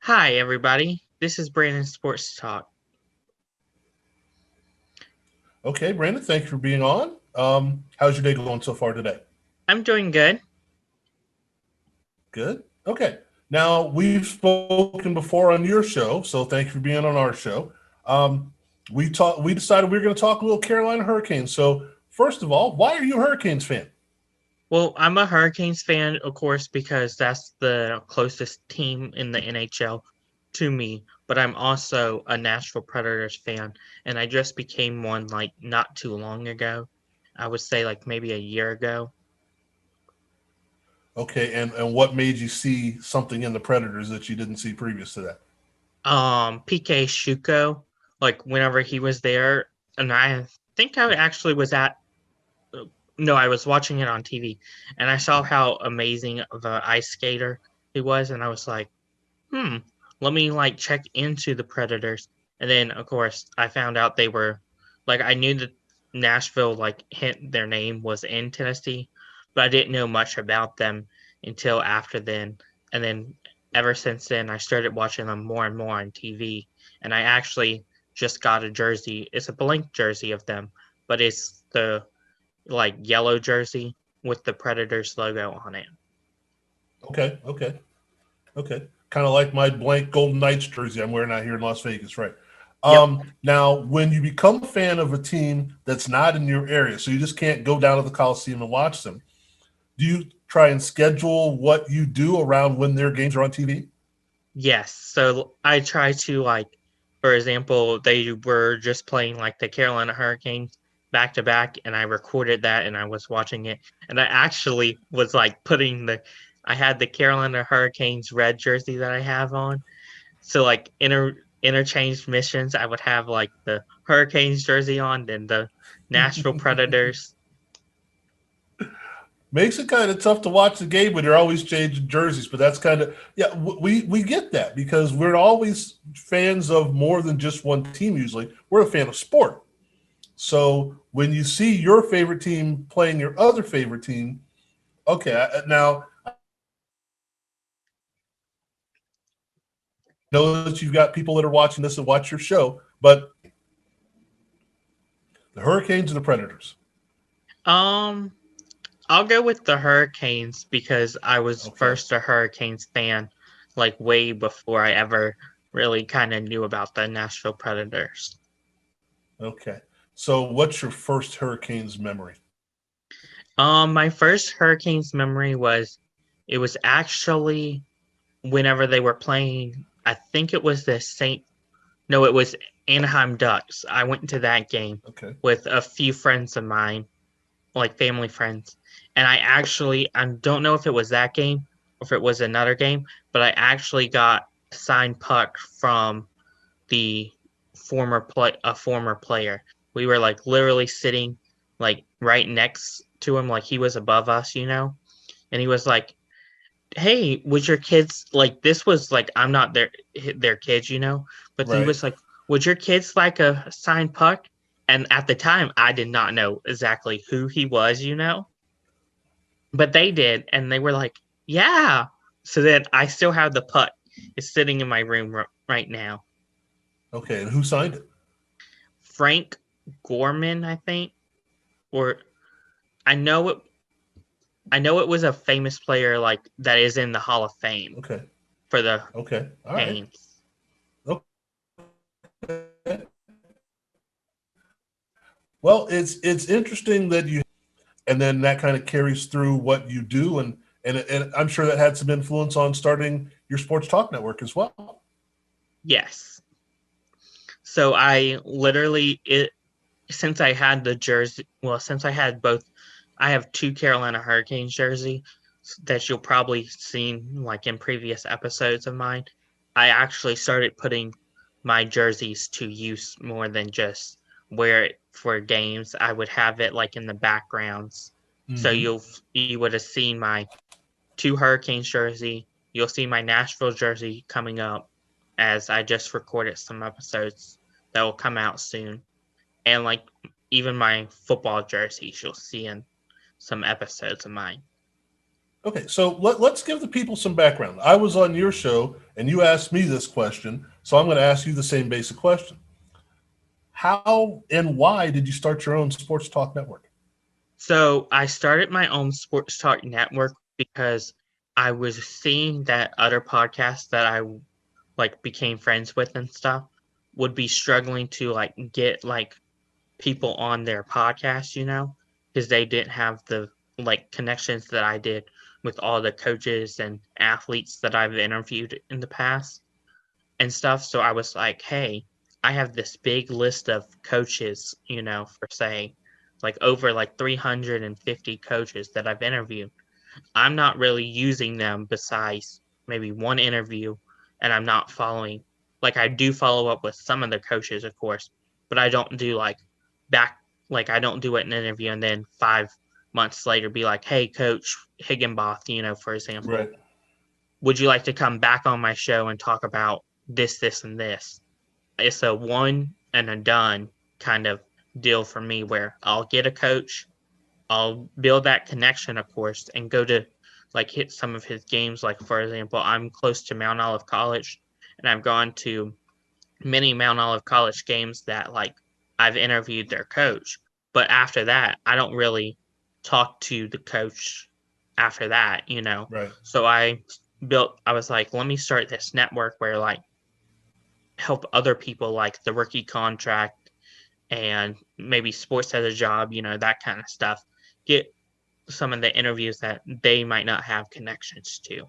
Hi, everybody. This is Brandon Sports Talk. Okay, Brandon, thank you for being on. How's your day going so far today? I'm doing good. Good. Okay. Now we've spoken before on your show, so thank you for being on our show. Um, we decided we were going to talk a little Carolina Hurricanes. So first of all, why are you a Hurricanes fan? Well, I'm a Hurricanes fan, of course, because that's the closest team in the NHL to me, but I'm also a Nashville Predators fan, and I just became one like not too long ago. I would say like maybe a year ago. Okay, and what made you see something in the Predators that you didn't see previous to that? PK Shuko, like whenever he was there, and I think I actually was at no, I was watching it on TV, and I saw how amazing of a ice skater he was, and I was like, "Hmm, let me, like, check into the Predators." And then, of course, I found out they were like, I knew that Nashville, like, hint their name was in Tennessee, but I didn't know much about them until after then, and then ever since then, I started watching them more and more on TV, and I actually just got a jersey. It's a blank jersey of them, but it's the like yellow jersey with the Predators logo on it. Okay, okay, okay. Kind of like my blank Golden Knights jersey I'm wearing out here in Las Vegas, right? Yep. Now, when you become a fan of a team that's not in your area, so you just can't go down to the Coliseum and watch them, do you try and schedule what you do around when their games are on TV? Yes. So I try to like, for example, they were just playing like the Carolina Hurricanes back to back, and I recorded that and I was watching it, and I actually was like I had the Carolina Hurricanes red jersey that I have on. So like interchanged missions, I would have like the Hurricanes jersey on, then the Nashville Predators. Makes it kind of tough to watch the game when they're always changing jerseys, but that's kind of yeah. We get that because we're always fans of more than just one team. Usually, we're a fan of sport. So when you see your favorite team playing your other favorite team, okay, now I know that you've got people that are watching this and watch your show, but the Hurricanes and the Predators. Um, I'll go with the Hurricanes because I was Okay, first a Hurricanes fan, like way before I ever really kind of knew about the Nashville Predators. okay. So what's your first Hurricanes memory? My first Hurricanes memory was it was actually whenever they were playing. I think it was the Saint. No, it was Anaheim Ducks. I went to that game Okay, with a few friends of mine, like family friends. And I don't know if it was that game or if it was another game, but I actually got a signed puck from the former player. We were like literally sitting like right next to him, like he was above us, and he was like, "Hey, would your kids like this?" Was like I'm not their kids, but he right. was like, "Would your kids like a signed puck?" And at the time, I did not know exactly who he was. But they did, and they were like, "Yeah." So then I still have the puck. It's sitting in my room right now. Okay, and who signed it? Frank Gorman, I think, or I know it. I know it was a famous player like that is in the Hall of Fame Okay, for the okay, all right. Canes. Okay. Well, it's interesting that you and then that kind of carries through what you do and I'm sure that had some influence on starting your sports talk network as well. Yes. So I literally it since I had the jersey. Well, since I had both, I have two Carolina Hurricanes jersey that you'll probably seen like in previous episodes of mine. I actually started putting my jerseys to use more than just wear it for games. I would have it like in the backgrounds. So Hmm. you would have seen my two Hurricanes jersey. You'll see my Nashville jersey coming up as I just recorded some episodes that will come out soon. And like even my football jerseys you'll see in some episodes of mine. Okay, so let's give the people some background. I was on your show And you asked me this question, so I'm going to ask you the same basic question. How and why did you start your own sports talk network? So I started my own sports talk network because I was seeing that other podcasts that I like became friends with and stuff would be struggling to like get like people on their podcast, because they didn't have the like connections that I did with all the coaches and athletes that I've interviewed in the past and stuff. So I was like, hey, I have this big list of coaches, for say like over like 350 coaches that I've interviewed. I'm not really using them besides maybe one interview, and I'm not following. Like I do follow up with some of the coaches, of course, but I don't do like back. Like I don't do it in an interview and then 5 months later be like, "Hey, Coach Higginbotham, for example, Right. would you like to come back on my show and talk about this, this, and this?" It's a one and a done kind of deal for me where I'll get a coach, I'll build that connection, of course, and go to like hit some of his games. Like, for example, I'm close to Mount Olive College, and I've gone to many Mount Olive College games that like I've interviewed their coach. But after that, I don't really talk to the coach after that. Right. So I was like, let me start this network where like help other people like the rookie contract and maybe sports as a job, that kind of stuff. Get some of the interviews that they might not have connections to.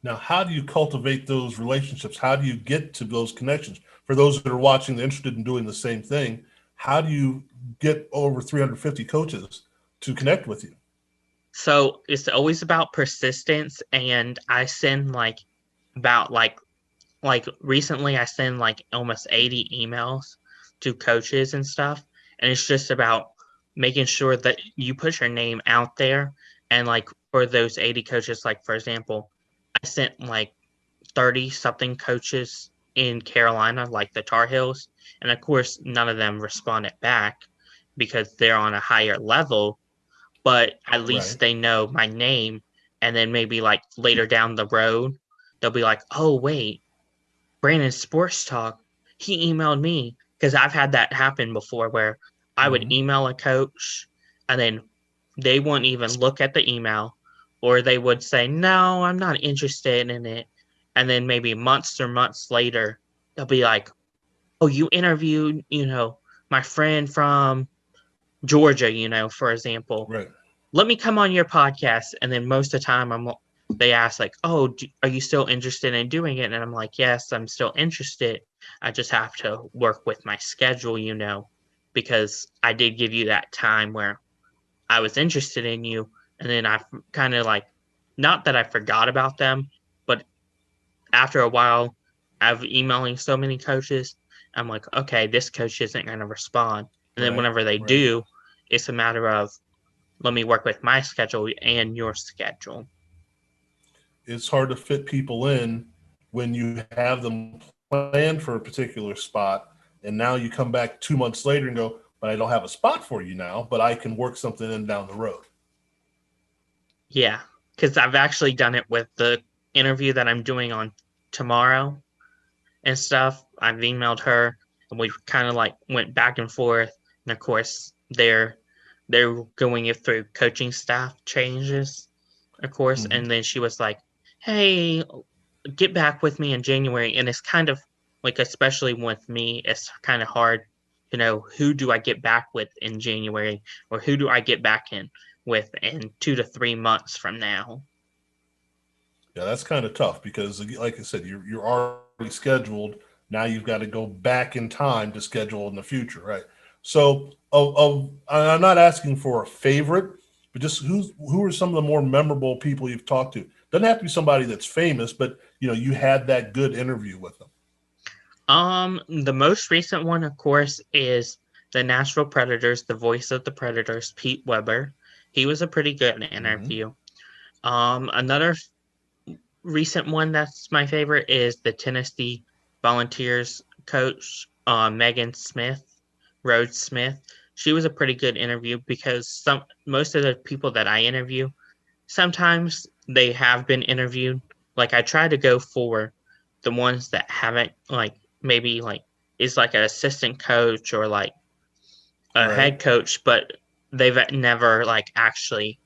Now, how do you cultivate those relationships? How do you get to those connections? For those that are watching, interested in doing the same thing, how do you get over 350 coaches to connect with you? So it's always about persistence, and I send like about like recently I send like almost 80 emails to coaches and stuff, and it's just about making sure that you put your name out there. And like for those 80 coaches, like for example, I sent like 30 something coaches in Carolina, like the Tar Heels. And of course, none of them responded back because they're on a higher level, but at Right. least they know my name. And then maybe like later down the road, they'll be like, oh, wait, Brandon Sports Talk, he emailed me. Because I've had that happen before where I would Mm-hmm. email a coach and then they wouldn't even look at the email, or they would say, no, I'm not interested in it. And then maybe months or months later, they'll be like, oh, you interviewed, my friend from Georgia, for example. Right. Let me come on your podcast. And then most of the time, they ask like, oh, are you still interested in doing it? And I'm like, yes, I'm still interested. I just have to work with my schedule, because I did give you that time where I was interested in you, and then I kind of like, not that I forgot about them, but after a while of emailing so many coaches, I'm like, okay, this coach isn't going to respond. And then Right. whenever they Right. do, it's a matter of let me work with my schedule and your schedule. It's hard to fit people in when you have them planned for a particular spot, and now you come back 2 months later and go, but I don't have a spot for you now, but I can work something in down the road. Yeah, because I've actually done it with the interview that I'm doing on tomorrow and stuff. I've emailed her, and we kind of like went back and forth. And of course, they're going it through coaching staff changes, of course. Mm-hmm. And then she was like, "Hey, get back with me in January." And it's kind of like, especially with me, it's kind of hard to know who do I get back with in January, or who do I get back in with in 2 to 3 months from now. Yeah, that's kind of tough because, like I said, you're already scheduled. Now you've got to go back in time to schedule in the future, right? So, I'm not asking for a favorite, but just who are some of the more memorable people you've talked to? Doesn't have to be somebody that's famous, but you had that good interview with them. The most recent one, of course, is the Nashville Predators, the voice of the Predators, Pete Weber. He was a pretty good Mm-hmm. interview. Another recent one that's my favorite is the Tennessee Volunteers coach, Megan Smith, Rhodes Smith. She was a pretty good interview because most of the people that I interview, sometimes they have been interviewed, Like I try to go for the ones that haven't like maybe like is like an assistant coach or like a Right. head coach, but they've never like actually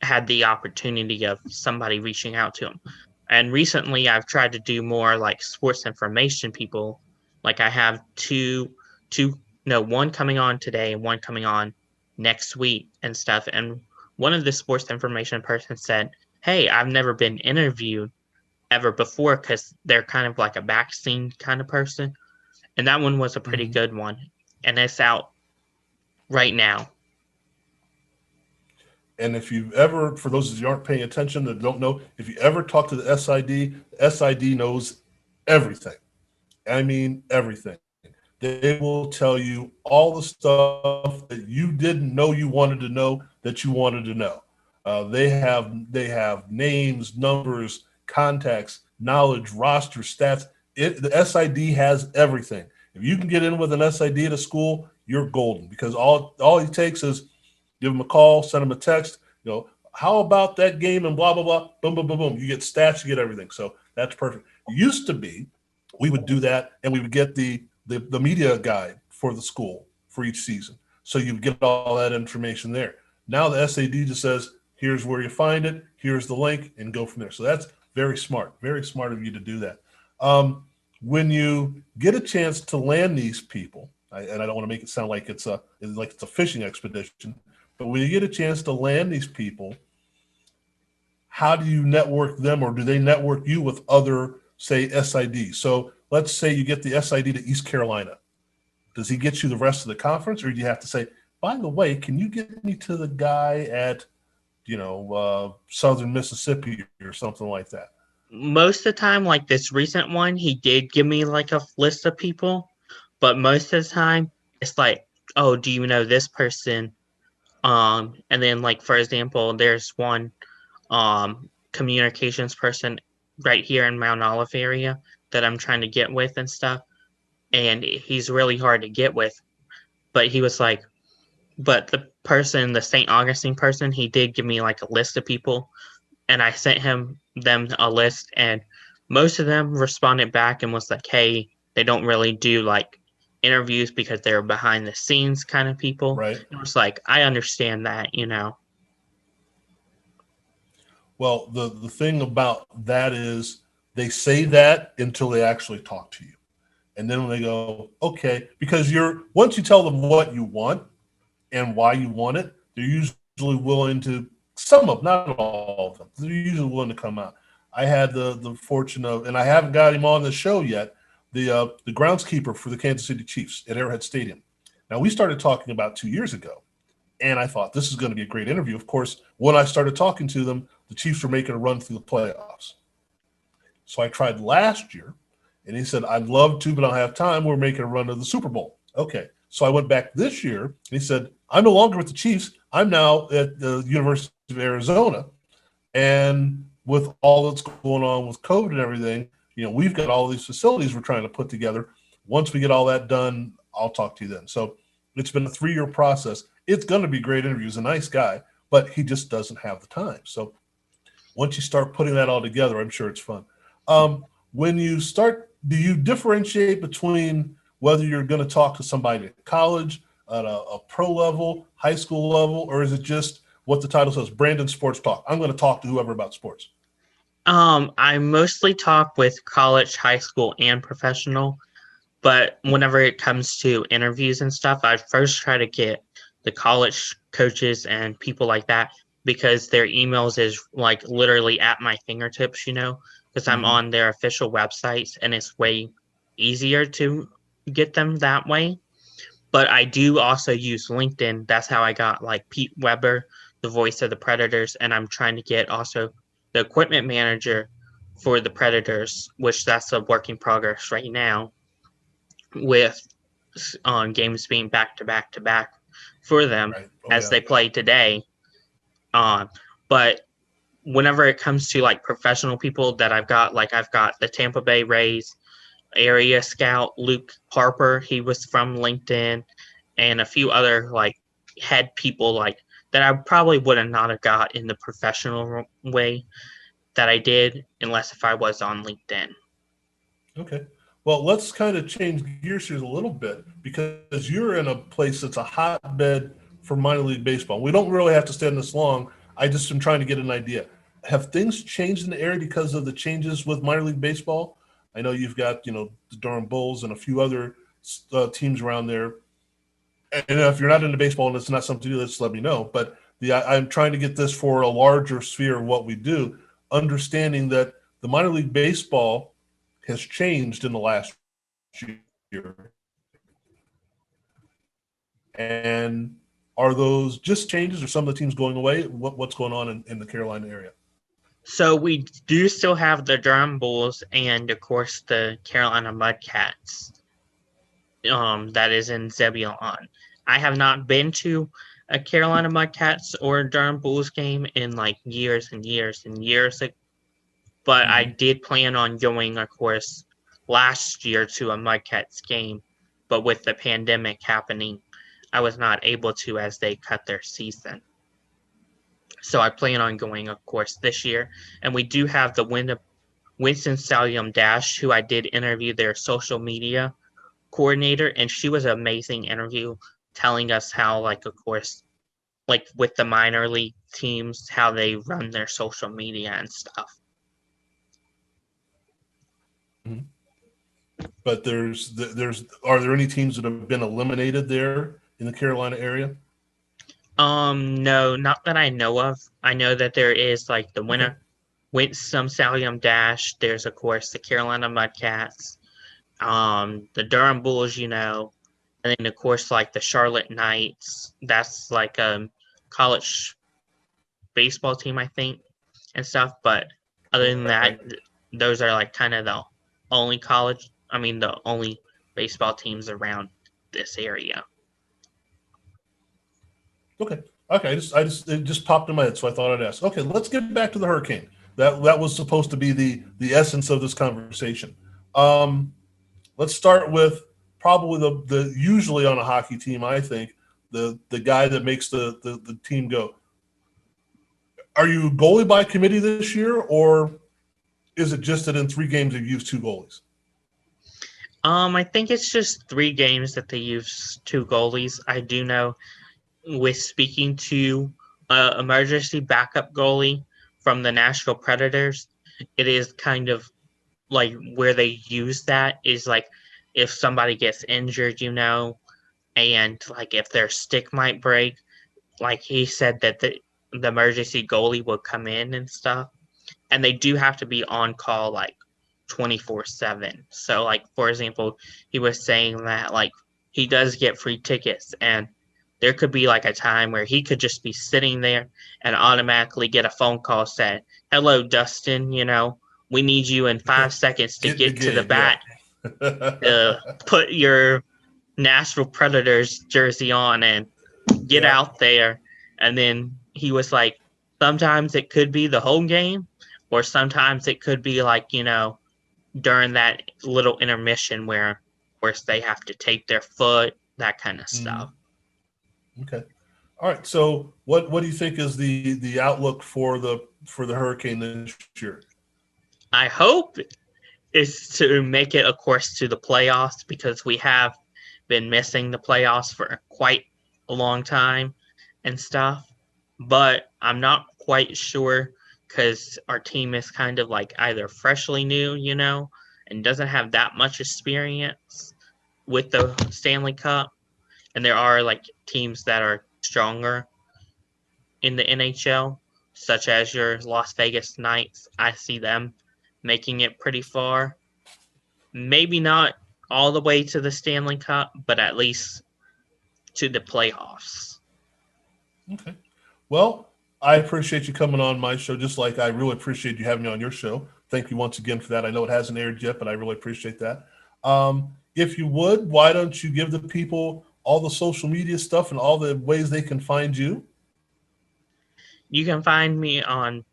had the opportunity of somebody reaching out to them. And recently I've tried to do more like sports information people. Like I have two no, one coming on today and one coming on next week and stuff. And one of the sports information person said, "Hey, I've never been interviewed ever before because they're kind of like a back scene kind of person." And that one was a pretty Hmm. good one. And it's out right now. And if you've ever, for those of you who aren't paying attention that don't know, if you ever talk to the SID, SID knows everything. I mean, everything. They will tell you all the stuff that you didn't know you wanted to know that you wanted to know. They have names, numbers, contacts, knowledge, roster, stats. The SID has everything. If you can get in with an SID at a school, you're golden because all it takes is give them a call, send them a text. How about that game and blah blah blah. Boom boom boom boom. You get stats, you get everything. So that's perfect. It used to be we would do that and we would get the media guide for the school for each season. So you get all that information there. Now the SAD just says, here's where you find it, here's the link, and go from there. So that's very smart of you to do that. When you get a chance to land these people, and I don't want to make it sound like it's a fishing expedition, but when you get a chance to land these people, how do you network them, or do they network you with other, say, SID? So let's say you get the SID to East Carolina. Does he get you the rest of the conference, or do you have to say, by the way, can you get me to the guy at Southern Mississippi or something like that? Most of the time, like this recent one, he did give me like a list of people, but most of the time it's like, oh, do you know this person? And then like for example, there's one communications person right here in Mount Olive area that I'm trying to get with and stuff, and he's really hard to get with. But he was like, but the St. Augustine person, he did give me like a list of people and I sent them a list, and most of them responded back and was like, "Hey, they don't really do like interviews because they're behind the scenes kind of people." Right. It was like, I understand that. Well, the thing about that is they say that until they actually talk to you. And then when they go, okay, because once you tell them what you want and why you want it, they're usually willing to, some of them, not all of them, they're usually willing to come out. I had the fortune of, and I haven't got him on the show yet, the groundskeeper for the Kansas City Chiefs at Arrowhead Stadium. Now we started talking about 2 years ago, and I thought this is going to be a great interview. Of course, when I started talking to them, the Chiefs were making a run through the playoffs. So I tried last year, and he said, I'd love to, but I don't have time. We're making a run to the Super Bowl. Okay. So I went back this year, and he said, I'm no longer with the Chiefs. I'm now at the University of Arizona. And with all that's going on with COVID and everything, we've got all these facilities we're trying to put together. Once we get all that done, I'll talk to you then. So it's been a 3-year process. It's going to be great interviews. A nice guy, but he just doesn't have the time. So once you start putting that all together, I'm sure it's fun. When you start, do you differentiate between whether you're going to talk to somebody at college, at a pro level, high school level, or is it just what the title says, Brandon Sports Talk? I'm going to talk to whoever about sports. I mostly talk with college, high school, and professional. But whenever it comes to interviews and stuff, I first try to get the college coaches and people like that because their emails is like literally at my fingertips, because I'm Mm-hmm. on their official websites and it's way easier to get them that way. But I do also use LinkedIn. That's how I got like Pete Weber, the voice of the Predators, and I'm trying to get also the equipment manager for the Predators, which that's a work in progress right now with games being back to back to back for them Right. Oh, as yeah. they play today. Um, but whenever it comes to like professional people that I've got the Tampa Bay Rays area scout Luke Harper. He was from LinkedIn, and a few other like head people like that I probably would have not have got in the professional way. that I did, unless if I was on LinkedIn. Okay. Well, let's kind of change gears here a little bit because you're in a place that's a hotbed for minor league baseball. We don't really have to stand this long. I just am trying to get an idea. Have things changed in the area because of the changes with minor league baseball? I know you've got, the Durham Bulls and a few other teams around there. And if you're not into baseball and it's not something to do, just let me know. But I'm trying to get this for a larger sphere of what we do, understanding that the minor league baseball has changed in the last year. And are those just changes or some of the teams going away? What's going on in the Carolina area? So we do still have the Durham Bulls and, of course, the Carolina Mudcats. That is in Zebulon. I have not been to a Carolina Mudcats or Durham Bulls game in like years and years and years, but I Mm-hmm. did plan on going, of course, last year to a Mudcats game, but with the pandemic happening, I was not able to as they cut their season. So I plan on going, of course, this year, and we do have the Winston-Salem Dash, who I did interview their social media coordinator, and she was an amazing interview telling us how, like, of course, like with the minor league teams, how they run their social media and stuff. Mm-hmm. But are there any teams that have been eliminated there in the Carolina area? No, not that I know of. I know that there is like the Okay. Winston-Salem Dash. There's, of course, the Carolina Mudcats, the Durham Bulls, and then, of course, like the Charlotte Knights. That's like a college baseball team, I think, and stuff. But other than that, Right. those are like kind of the only college, I mean, the only baseball teams around this area. Okay. Okay. It just popped in my head, so I thought I'd ask. Okay, let's get back to the hurricane. That was supposed to be the essence of this conversation. Um, let's start with probably the usually on a hockey team, I think, the guy that makes the team go. Are you goalie by committee this year, or is it just that in 3 games you've used 2 goalies? I think it's just 3 games that they use 2 goalies. I do know with speaking to emergency backup goalie from the Nashville Predators, it is kind of like where they use that is like if somebody gets injured, and like if their stick might break, like he said that the emergency goalie would come in and stuff, and they do have to be on call like 24/7. So like for example, he was saying that like he does get free tickets, and there could be like a time where he could just be sitting there and automatically get a phone call saying, "Hello, Dustin, we need you in 5 seconds to Get in the get to the game, yeah. bat to put your Nashville Predators jersey on and get Yeah. out there." And then he was like, sometimes it could be the whole game, or sometimes it could be like, during that little intermission where, of course, they have to tape their foot, that kind of stuff. Mm, okay. All right. So what do you think is the outlook for the hurricane this year? I hope is to make it, of course, to the playoffs, because we have been missing the playoffs for quite a long time and stuff. But I'm not quite sure because our team is kind of like either freshly new, and doesn't have that much experience with the Stanley Cup. And there are like teams that are stronger in the NHL, such as your Las Vegas Knights. I see them making it pretty far. Maybe not all the way to the Stanley Cup, but at least to the playoffs. Okay. Well, I appreciate you coming on my show, just like I really appreciate you having me on your show. Thank you once again for that. I know it hasn't aired yet, but I really appreciate that. If you would, why don't you give the people all the social media stuff and all the ways they can find you? You can find me on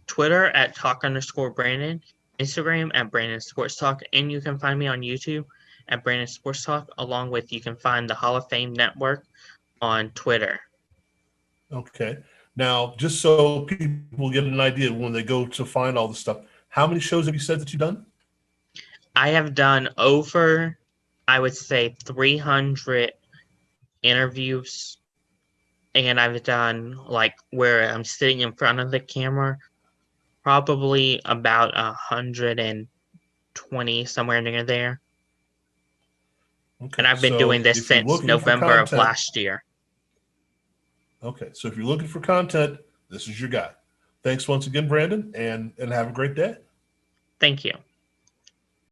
Twitter at talk_Brandon, Instagram at Brandon Sports Talk, and you can find me on YouTube at Brandon Sports Talk, along with you can find the Hall of Fame Network on Twitter. Okay. Now, just so people get an idea when they go to find all this stuff, how many shows have you said that you've done? I have done over, I would say, 300 interviews, and I've done like where I'm sitting in front of the camera, probably about 120, somewhere near there. And Okay, I've been doing so this if you're since looking for November of content, last year. okay, so if you're looking for content, this is your guy. Thanks once again, Brandon, and have a great day. Thank you.